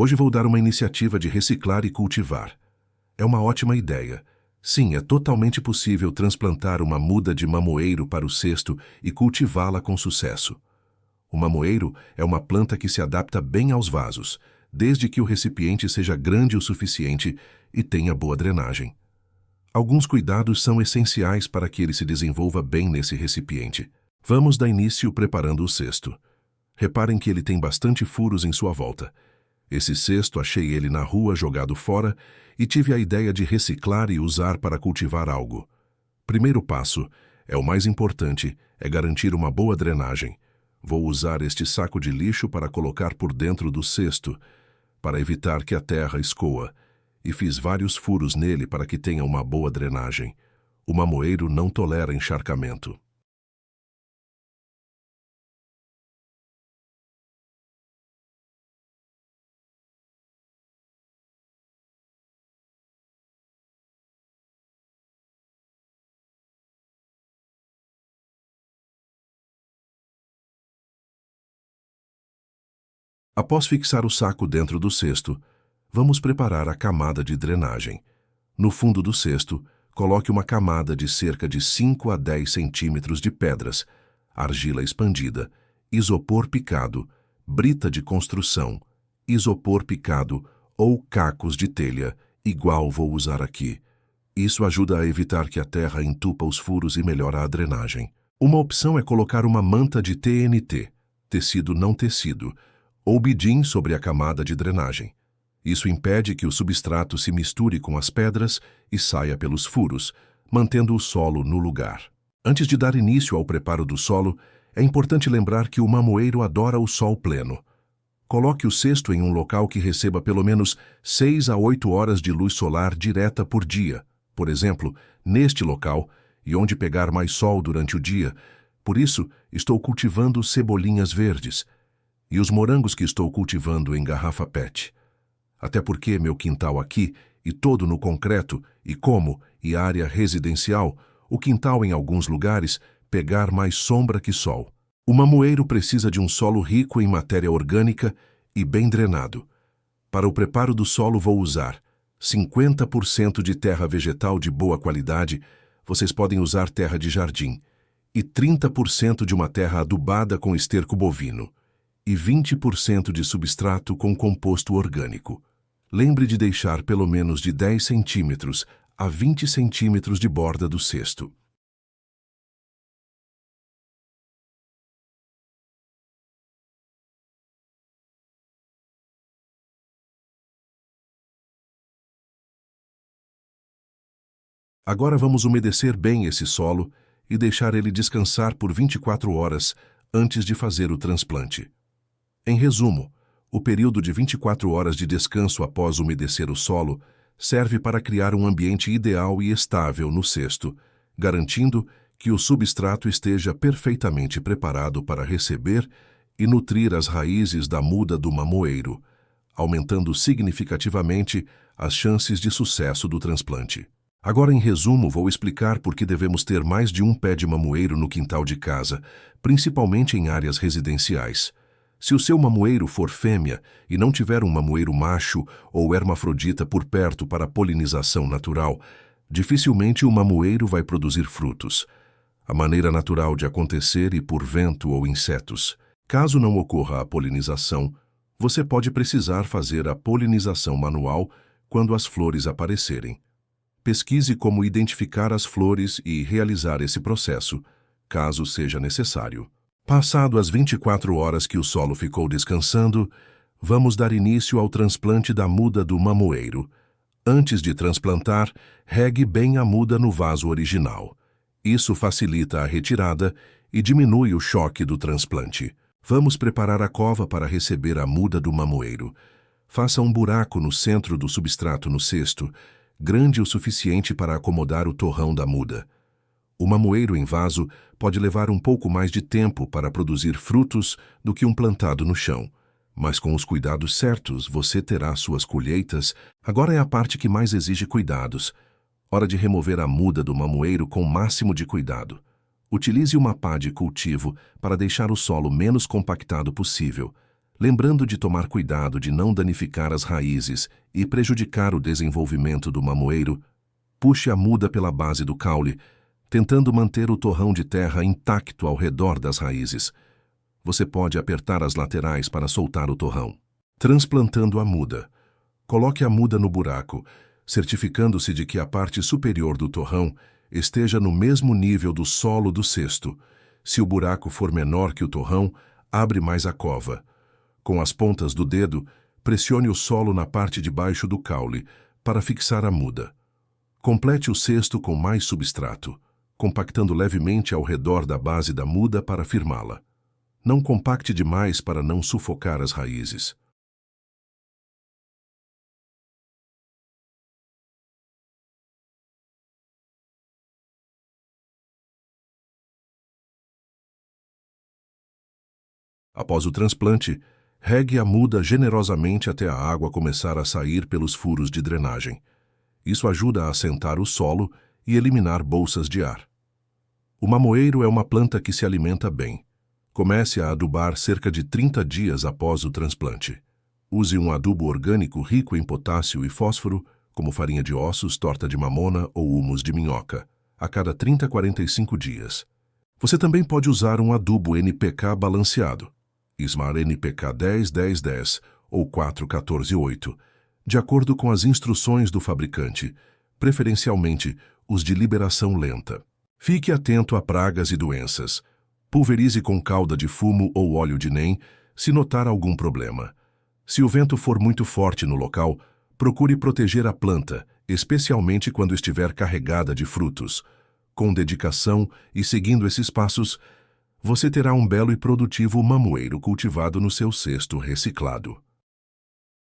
Hoje vou dar uma iniciativa de reciclar e cultivar. É uma ótima ideia. Sim, é totalmente possível transplantar uma muda de mamoeiro para o cesto e cultivá-la com sucesso. O mamoeiro é uma planta que se adapta bem aos vasos, desde que o recipiente seja grande o suficiente e tenha boa drenagem. Alguns cuidados são essenciais para que ele se desenvolva bem nesse recipiente. Vamos dar início preparando o cesto. Reparem que ele tem bastante furos em sua volta. Esse cesto achei ele na rua jogado fora e tive a ideia de reciclar e usar para cultivar algo. Primeiro passo, é o mais importante, é garantir uma boa drenagem. Vou usar este saco de lixo para colocar por dentro do cesto, para evitar que a terra escoa, e fiz vários furos nele para que tenha uma boa drenagem. O mamoeiro não tolera encharcamento. Após fixar o saco dentro do cesto, vamos preparar a camada de drenagem. No fundo do cesto, coloque uma camada de cerca de 5 a 10 centímetros de pedras, argila expandida, isopor picado, brita de construção, isopor picado ou cacos de telha, igual vou usar aqui. Isso ajuda a evitar que a terra entupa os furos e melhora a drenagem. Uma opção é colocar uma manta de TNT, tecido não tecido, ou bidim sobre a camada de drenagem. Isso impede que o substrato se misture com as pedras e saia pelos furos, mantendo o solo no lugar. Antes de dar início ao preparo do solo, é importante lembrar que o mamoeiro adora o sol pleno. Coloque o cesto em um local que receba pelo menos 6 a 8 horas de luz solar direta por dia, por exemplo, neste local, e onde pegar mais sol durante o dia. Por isso, estou cultivando cebolinhas verdes, e os morangos que estou cultivando em garrafa PET. Até porque meu quintal aqui, e todo no concreto, e área residencial, o quintal em alguns lugares, pegar mais sombra que sol. O mamoeiro precisa de um solo rico em matéria orgânica e bem drenado. Para o preparo do solo vou usar 50% de terra vegetal de boa qualidade, vocês podem usar terra de jardim, e 30% de uma terra adubada com esterco bovino, e 20% de substrato com composto orgânico. Lembre de deixar pelo menos de 10 centímetros a 20 centímetros de borda do cesto. Agora vamos umedecer bem esse solo e deixar ele descansar por 24 horas antes de fazer o transplante. Em resumo, o período de 24 horas de descanso após umedecer o solo serve para criar um ambiente ideal e estável no cesto, garantindo que o substrato esteja perfeitamente preparado para receber e nutrir as raízes da muda do mamoeiro, aumentando significativamente as chances de sucesso do transplante. Agora, em resumo, vou explicar por que devemos ter mais de um pé de mamoeiro no quintal de casa, principalmente em áreas residenciais. Se o seu mamoeiro for fêmea e não tiver um mamoeiro macho ou hermafrodita por perto para polinização natural, dificilmente o mamoeiro vai produzir frutos. A maneira natural de acontecer e por vento ou insetos. Caso não ocorra a polinização, você pode precisar fazer a polinização manual quando as flores aparecerem. Pesquise como identificar as flores e realizar esse processo, caso seja necessário. Passado as 24 horas que o solo ficou descansando, vamos dar início ao transplante da muda do mamoeiro. Antes de transplantar, regue bem a muda no vaso original. Isso facilita a retirada e diminui o choque do transplante. Vamos preparar a cova para receber a muda do mamoeiro. Faça um buraco no centro do substrato no cesto, grande o suficiente para acomodar o torrão da muda. O mamoeiro em vaso pode levar um pouco mais de tempo para produzir frutos do que um plantado no chão, mas com os cuidados certos você terá suas colheitas. Agora é a parte que mais exige cuidados. Hora de remover a muda do mamoeiro com o máximo de cuidado. Utilize uma pá de cultivo para deixar o solo menos compactado possível. lembrando de tomar cuidado de não danificar as raízes e prejudicar o desenvolvimento do mamoeiro. Puxe a muda pela base do caule, tentando manter o torrão de terra intacto ao redor das raízes. Você pode apertar as laterais para soltar o torrão. Transplantando a muda. Coloque a muda no buraco, certificando-se de que a parte superior do torrão esteja no mesmo nível do solo do cesto. Se o buraco for menor que o torrão, abre mais a cova. Com as pontas do dedo, pressione o solo na parte de baixo do caule para fixar a muda. Complete o cesto com mais substrato, compactando levemente ao redor da base da muda para firmá-la. Não compacte demais para não sufocar as raízes. Após o transplante, regue a muda generosamente até a água começar a sair pelos furos de drenagem. Isso ajuda a assentar o solo e eliminar bolsas de ar. O mamoeiro é uma planta que se alimenta bem. Comece a adubar cerca de 30 dias após o transplante. Use um adubo orgânico rico em potássio e fósforo, como farinha de ossos, torta de mamona ou humus de minhoca, a cada 30 a 45 dias. Você também pode usar um adubo NPK balanceado, Ismar NPK 10-10-10 ou 4-14-8, de acordo com as instruções do fabricante, preferencialmente os de liberação lenta. Fique atento a pragas e doenças. Pulverize com cauda de fumo ou óleo de NEM se notar algum problema. Se o vento for muito forte no local, procure proteger a planta, especialmente quando estiver carregada de frutos. Com dedicação e seguindo esses passos, você terá um belo e produtivo mamoeiro cultivado no seu cesto reciclado.